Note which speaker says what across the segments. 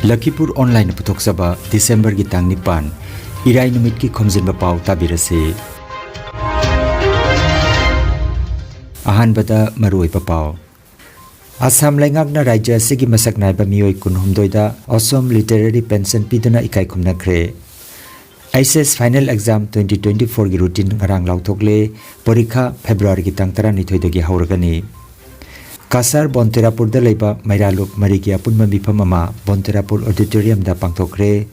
Speaker 1: Lakhipur online putoksaba December gi tang nipan Irai numit ki Khomjinba Pao tabirase Ahan bada maroi papao Assam Laingakna Rajya Sigi Masak Naiba Mioi Kunhumdoida Awesome Literary Pension Piduna Ikai Kumnakre ICS Final Exam 2024 gi routine ngarang lauthokle Parikha February gi tang 12 gi hauragani Kasar Bonterapur da leiba Mairaluk Marigi apunma mifam ama Bonterapur Auditorium da pangthokre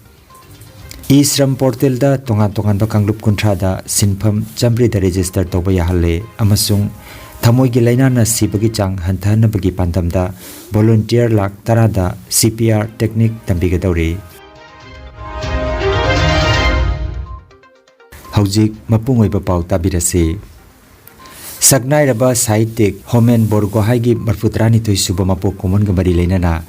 Speaker 1: E-Shram portal da tongan ba kanglup kunthra da sinpham chamri da register toba yahalle amasung thamoi gi laina na sibagi chang hanthana bagi pandam da volunteer lak tara da CPR technique tambiga dawri Haujik mapungoi ba pau tabirase Sagnai raba Sahitik Homen Borgohai gi Marfutrani Toi Subamapo Common Gambari Lenana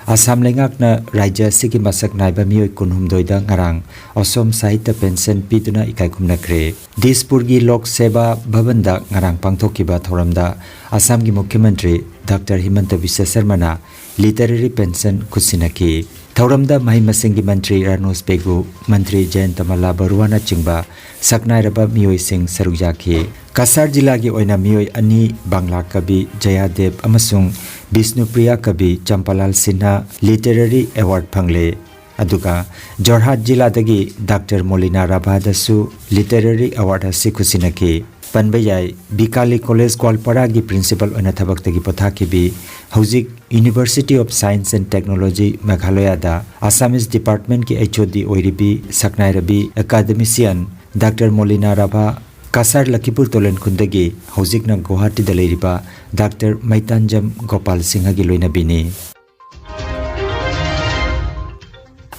Speaker 1: Assam Lengakna Rajya Sigi Masak Naiba Mioi Kunhumdoida Ngarang Awesome Sahitya Pension Piduna Ikai Kumnakre Dispur gi Lok Seva Bhavanda Ngarang Pangthokiba Thoramda Assam gi Mukhyamantri Dr. Himanta Biswa Sarmana Literary Pension Khusinaki Thoramda Mahimasingi Mantri Ranos Pegu Mantri Jayantamala Baruana Chingba Saknai raba Mioi Singh Sarujaki Kasar Jila gi oina Mioi Ani Bangla Kabi Jayadev amasung Bishnupriya Kabi Champalal Sinha Literary Award Phangle Aduga Jorhat Jila dagi Dr. Molina Rabhadasu Literary Award hasi khusinaki Panbayai Bikali College Gwalpara gi principal oina thabak tagi pothaki bi Haujik University of Science and Technology Meghalaya da Assamese Department ki HOD oiribi Saknai rabi academician Dr. Molina Rabha Kasar Lakhipur Tolen Kundagi Haujikna Guwahati da leiriba Dr. Maitanjam Gopal Singha gi loina bini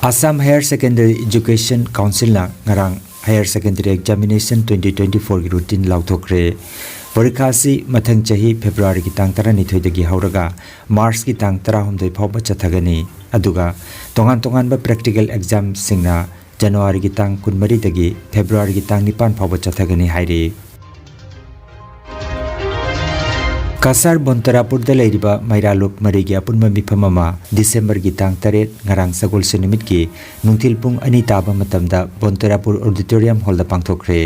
Speaker 1: Assam Higher Secondary Education Council na ngarang Higher Secondary Examination 2024 gi routine lauthokre Parikha si mathang chahi February gi tang 12 dagi hauraga March gi tang 16 phawba chathagani aduga tongan ba practical exam singna January gi tang 13 dagi February gi tang 9 phawba chathagani hairi Kasar Bonterapur da leiriba Mairaluk Marigi apunma mifam ama December gi tang 8 ngarang sagol sinumit ki nungthil pung ani taba matamda Bonterapur Auditorium Hall da pangthokre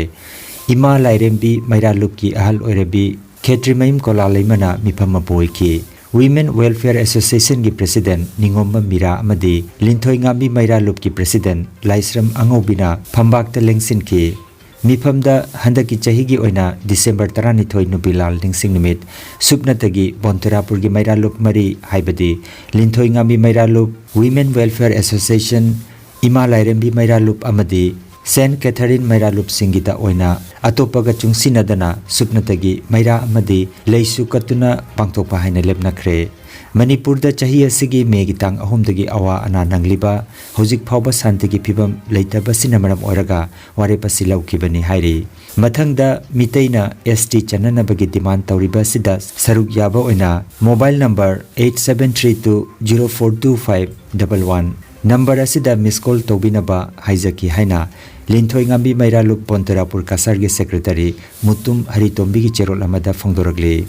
Speaker 1: Ima Lairembi Mairaluk ki ahal oirabi Khetrimaim Kolalaimana mifam apoi ki Women Welfare Association ki President Ningomba Mira amadi Linthoi Ngambi Mairaluk ki President Laisram Angobina Phambak ta lengsin ki Mifamda handaki chahigi oina December 12 nubilal lingsing nimit supnatagi Bonterapur gi Mairaluk mari haibadi Linthoi Ngambi Mairaluk Women Welfare Association Ima Lairembi Mairaluk amadi Saint Catherine Mairalup Singita oina atopaga chungsinadana supnatagi Maira amadi leisu katuna pangtokpa haina lepnakre Manipur da chahi asigi megi tang ahomdagi awa ana nangliba hojik phawba santigi phibam leitaba sinamaram oraga warepasi laukibani hairi mathangda miteina ST chanana bagi demand tawriba sida saruk yaba oina mobile number 8732042511 number asida miss call tobinaba haijaki haina Linthoi Ngambi Mairalup Bonterapur Kasar gi Secretary Mutum Haritombi gi cherol amada phongdoragli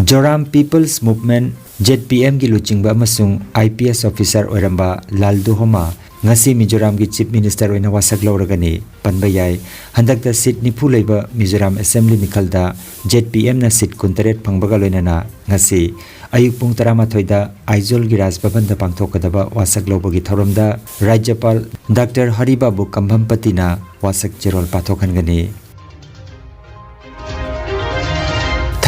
Speaker 1: Joram People's Movement ZPM gi luchingba amasung IPS officer oiramba Laldu Homa ngasi Mizoram gi Chief Minister oina wasak lawragani panbayai handakta seat nipu leiba Mizoram Assembly mikhalda ZPM na seat 13 phangbaga loinana ngasi ayuk pung 13 da Aizol gi Raj Bhavan da pangthokadaba wasak lawbagi thoramda Rajyapal Dr. Haribabu Kambhampati na wasak cherol pathokhangani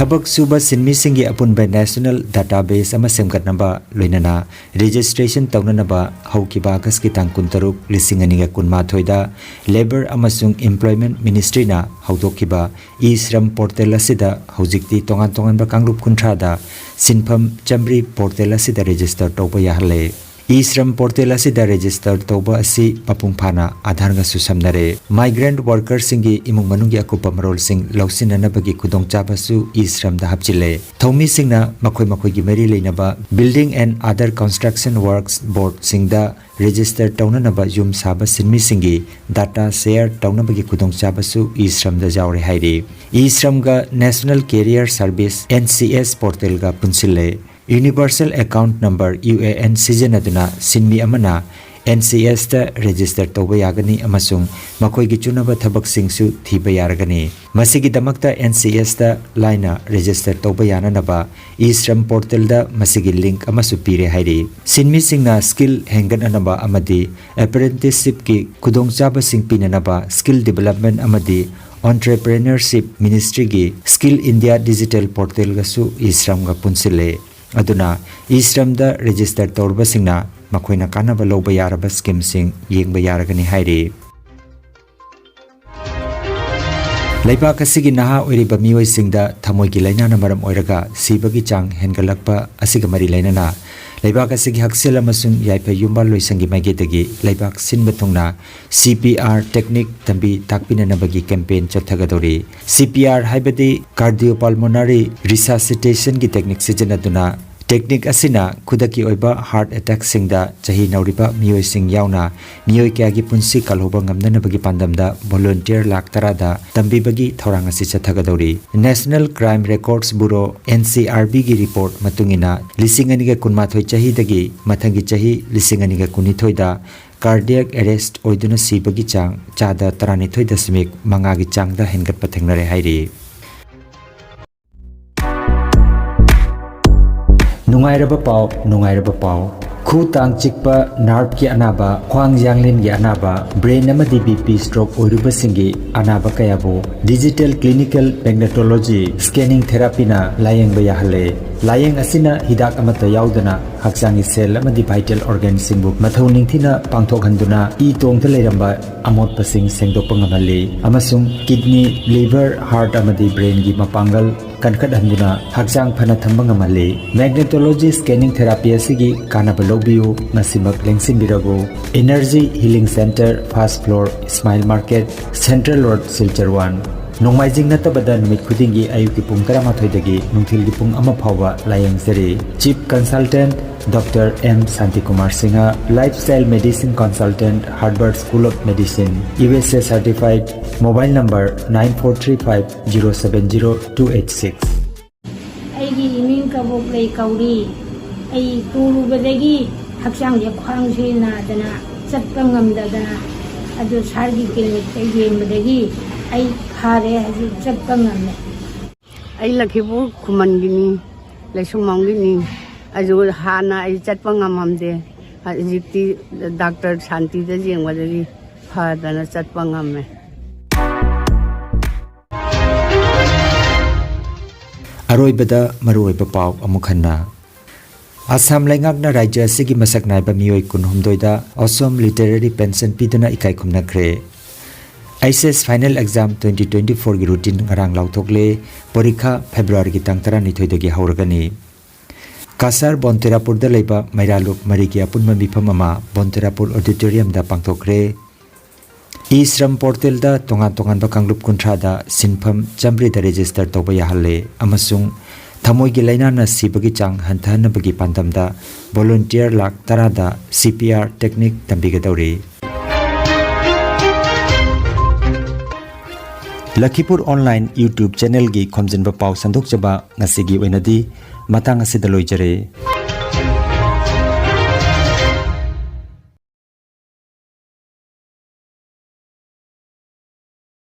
Speaker 1: Thabak suba sinmi singi apunba national database ama semgatnaba loinana registration tawnanaba haukiba August ki tang 13 2023 da labor amasung employment ministry na haudokiba e-shram portal asida haujikti tongan ba kangrup kunthra da sinpham chamri portal asida register toba yahle E-Shram portal asida register toba asi papung phana Aadhaar ga susamnare migrant workers singi imung manungi akupa marol sing lausinana bagi khudong chabasu E-Shram da hapchile thomi singna makhoi gi meri leinaba building and other construction works board singda register taunanaba yum saba sinmi singi data share taunabagi khudong chabasu E-Shram da jawre hairi E-Shram ga National Career Service NCS portal ga punsile Universal Account Number UAN sijanaduna sinmi amana NCS ta register tawba yagani amasung makoi gi chunaba thabak singsu thiba yaragani masigi damakta NCS ta laina register tawba yananaba e-shram portal da masigi link amasu pire hairi sinmi singna skill hengan anaba amadi apprenticeship ki kudong chaba sing pinanaba skill development amadi entrepreneurship ministry gi skill India digital portal ga su e-shram ga punsile aduna e-shram da register tawba singna makoina kanaba loba yaraba scheme sing yengba yaragani hairi Laibak asigi naha oiriba mioi singda thamoi gi lainana maram oiraga sibagi chang hengalakpa asiga mari lainana Laibak asigi haksel amasung yaipa yumbal loisangi maigedagi laibak sinba thongna CPR technique tambi takpinana bagi campaign chathagadori CPR haibadi cardiopulmonary resuscitation gi technique sijanaduna Technique asina kudaki oiba heart attack singda chahi nauriba mioi sing yauna mioi kya gi punsi kalhoba ngamdana bagi pandamda volunteer lak tarada tambi bagi thorang asi chathagadori National Crime Records Bureau NCRB gi report matungina lisingani ga kunmathoi chahi dagi mathangi chahi lisingani ga kunithoi da cardiac arrest oiduna sibagi chang chada 39.5 manga gi changda hengat pathengnare hairi Nungairaba pau khu tang chikpa nerve ki anaba khwang yanglin gi anaba brain amadi BP stroke oiruba singi anaba kayabo digital clinical magnetology scanning therapy na layeng ba yahale layeng asina hidak amata yaudana haksangi cell amadi vital organ singbu mathau ningthina pangthok handuna e tongtha leiramba amot pasing sengdok pangamali amasung kidney liver heart amadi brain gi mapangal kankat handuna haksang phana thambang amali magnetology scanning therapy asigi kanaba lobiu masimak lengsin birago energy healing center first floor smile market central road silchar 1 Nongmaijing natabada numit khudingi ayuki pung 13 dagi nungthilgi pung 1 phawa layeng seri chief consultant Dr. M. Santikumar Singha, lifestyle medicine consultant, Harvard School of Medicine, USA certified, mobile number 9435070286.
Speaker 2: Aigi imin kabok lay kauri, ay tulu badagi haksang ya khwang na dana satpangam dana adu sargi clinic ay badagi ay hare haji satpangam
Speaker 3: ay Lakhipur kuman gini lesumang gini aju hana ay chatpangam amde ajikti Dr. Santi da jengwa dagi phadana chatpangam me
Speaker 1: Aroibada maruiba pau amukhanna Assam laingakna rajya sigi masak naiba mioi kunhumdoida Awesome Literary Pension piduna ikai khumnakre ICS Final Exam 2024 gi routine ngarang lauthokle porikha February gi tang 12 dagi hauragani Kasar Bonterapur da leiba Mairalup marigi apunma mifam ama Bonterapur Auditorium da pangthokre e-shram portal da tongan ba kanglup kunthra da sinpham chamri da register toba yahalle amasung thamoi gi laina na sibagi chang hanthana bagi pandam da volunteer lak tarada CPR technique tambiga dawri Lakhipuronline YouTube channel gi Khomjinba Pao sandok chaba ngasigi oinadi matang asidaloi jare